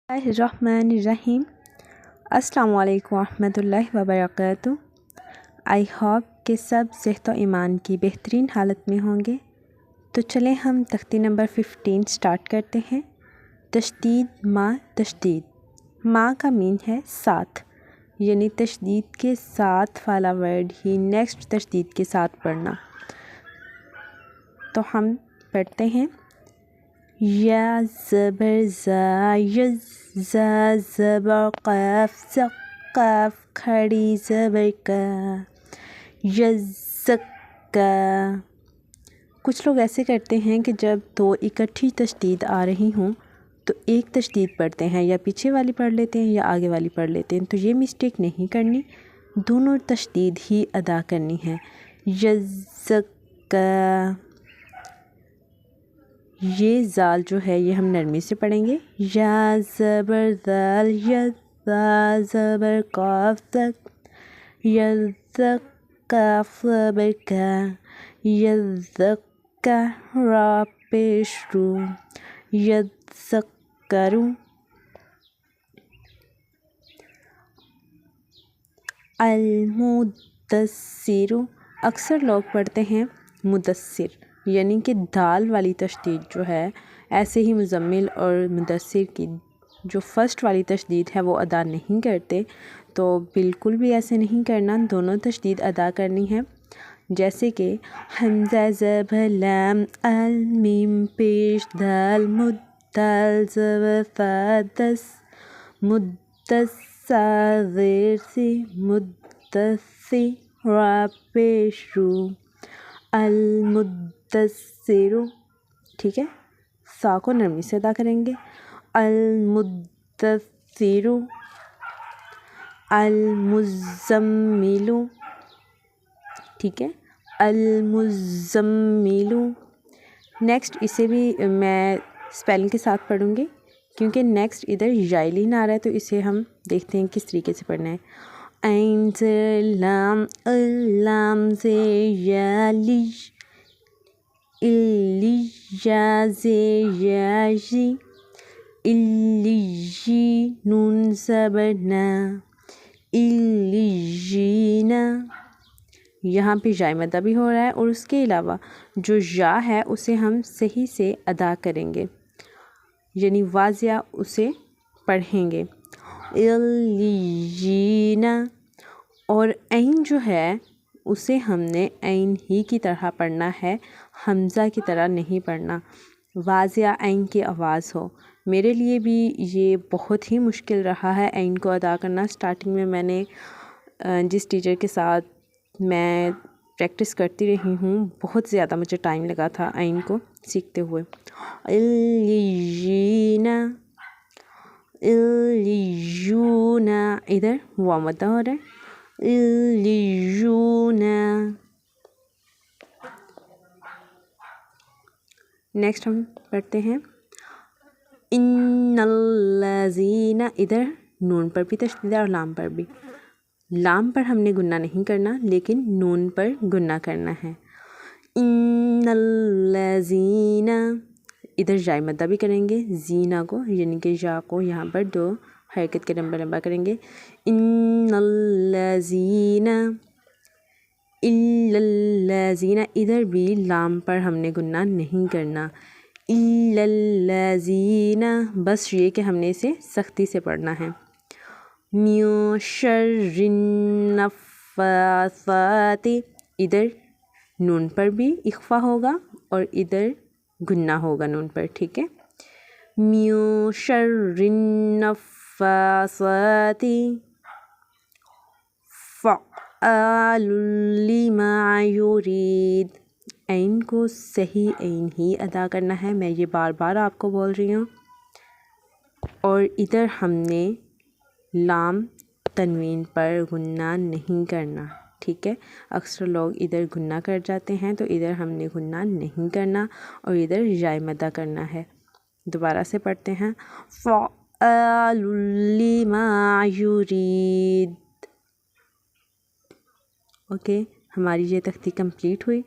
बिस्मिल्लाहिर्रहमानिर्रहीम। अस्सलामु अलैकुम वरहमतुल्लाहि वबरकातुहू। आई होप कि सब सेहत व ईमान की बेहतरीन हालत में होंगे। तो चलें हम तख्ती नंबर 15 स्टार्ट करते हैं। तशदीद माँ तशदीद। माँ का मीन है साथ, यानी तशदीद के साथ वाला वर्ड ही नेक्स्ट तशदीद के साथ पढ़ना। तो हम पढ़ते हैं या ज़बर ज़ा, यज़ ज़ा ज़बर क़ाफ़, ज़ क़ाफ़ खड़ी ज़बर का, यज़्ज़का। कुछ लोग ऐसे करते हैं कि जब दो इकट्ठी तशदीद आ रही हों तो एक तशदीद पढ़ते हैं, या पीछे वाली पढ़ लेते हैं या आगे वाली पढ़ लेते हैं। तो ये मिस्टेक नहीं करनी, दोनों तशदीद ही अदा करनी है। यज़्ज़का, ये ज़ाल जो है ये हम नरमी से पढ़ेंगे। या ज़बर ज़ाल, या ज़ा ज़बर क़ाफ़, ज़क, यज़्ज़क़ाफ़ ज़बर का, यज़्ज़क़ा रा पेश रू, यज़्ज़क़रू। अल-मुद्दस्सिरु, अक्सर लोग पढ़ते हैं मुदस्सिर, यानी कि दाल वाली तशदीद जो है, ऐसे ही मुज़म्मिल और मुदस्सिर की जो फ़र्स्ट वाली तशदीद है वो अदा नहीं करते। तो बिल्कुल भी ऐसे नहीं करना, दोनों तशदीद अदा करनी है। जैसे कि हमज़ा ज़बर लाम, अल मीम पेश दाल, मुद्दल ज़बर फ़ा, दस मुद्दस्सा ज़ेर सी, मुद्दस्सी रा पेश रू, अल-मुद्दस्सिरु। ठीक है, सा को नरमी से अदा करेंगे। अल-मुद्दस्सिरु, अल-मुज़्ज़म्मिलु। ठीक है, अल-मुज़्ज़म्मिलु। नेक्स्ट इसे भी मैं स्पेलिंग के साथ पढ़ूँगी क्योंकि नेक्स्ट इधर याइलिन आ रहा है, तो इसे हम देखते हैं किस तरीके से पढ़ना है। ऐन से लाम, लाम से याली, इल्ली या से याजी, इल्ली नून ज़बर ना, इल्लीना। यहाँ पे या मद्दा भी हो रहा है और उसके अलावा जो या है उसे हम सही से अदा करेंगे, यानी वाज़िया उसे पढ़ेंगे। इल्लीना। और ऐन जो है उसे हमने ऐन ही की तरह पढ़ना है, हमज़ा की तरह नहीं पढ़ना, वाज़िया ऐन की आवाज़ हो। मेरे लिए भी ये बहुत ही मुश्किल रहा है ऐन को अदा करना। स्टार्टिंग में मैंने जिस टीचर के साथ मैं प्रैक्टिस करती रही हूँ, बहुत ज़्यादा मुझे टाइम लगा था ऐन को सीखते हुए। इल्लीना, इल्लीयूना, इधर वाव मद्दा हो रहा है। इल्लीयूना। नेक्स्ट हम पढ़ते हैं इन्नल्लज़ीना। इधर नून पर भी तशदीद है और लाम पर भी। लाम पर हमने गुन्ना नहीं करना, लेकिन नून पर गुन्ना करना है। इन्नल्लज़ीना। इधर जाय मद्दा भी करेंगे, जीना को यानी कि या को यहाँ पर दो हरकत के लंबा लंबा करेंगे। इन्नल्लज़ीना, इल्लल्लज़ीना। इधर भी लाम पर हमने गुन्ना नहीं करना। इल्लल्लज़ीना, बस ये कि हमने इसे सख्ती से पढ़ना है। मिन शर्रिन्नफ़्फ़ासाति। इधर नून पर भी इख्फ़ा होगा और इधर गुन्ना होगा नून पर। ठीक है, मिन शर्रिन्नफ़्फ़ासाति, फ़अालुल लिमा युरीद। ऐन को सही ऐन ही अदा करना है, मैं ये बार बार आपको बोल रही हूँ। और इधर हमने लाम तनवीन पर गुन्ना नहीं करना। ठीक है, अक्सर लोग इधर गुन्ना कर जाते हैं, तो इधर हमने गुन्ना नहीं करना और इधर या मद्दा करना है। दोबारा से पढ़ते हैं, फ़अालुल लिमा युरीद। ओके, हमारी ये तख्ती कंप्लीट हुई।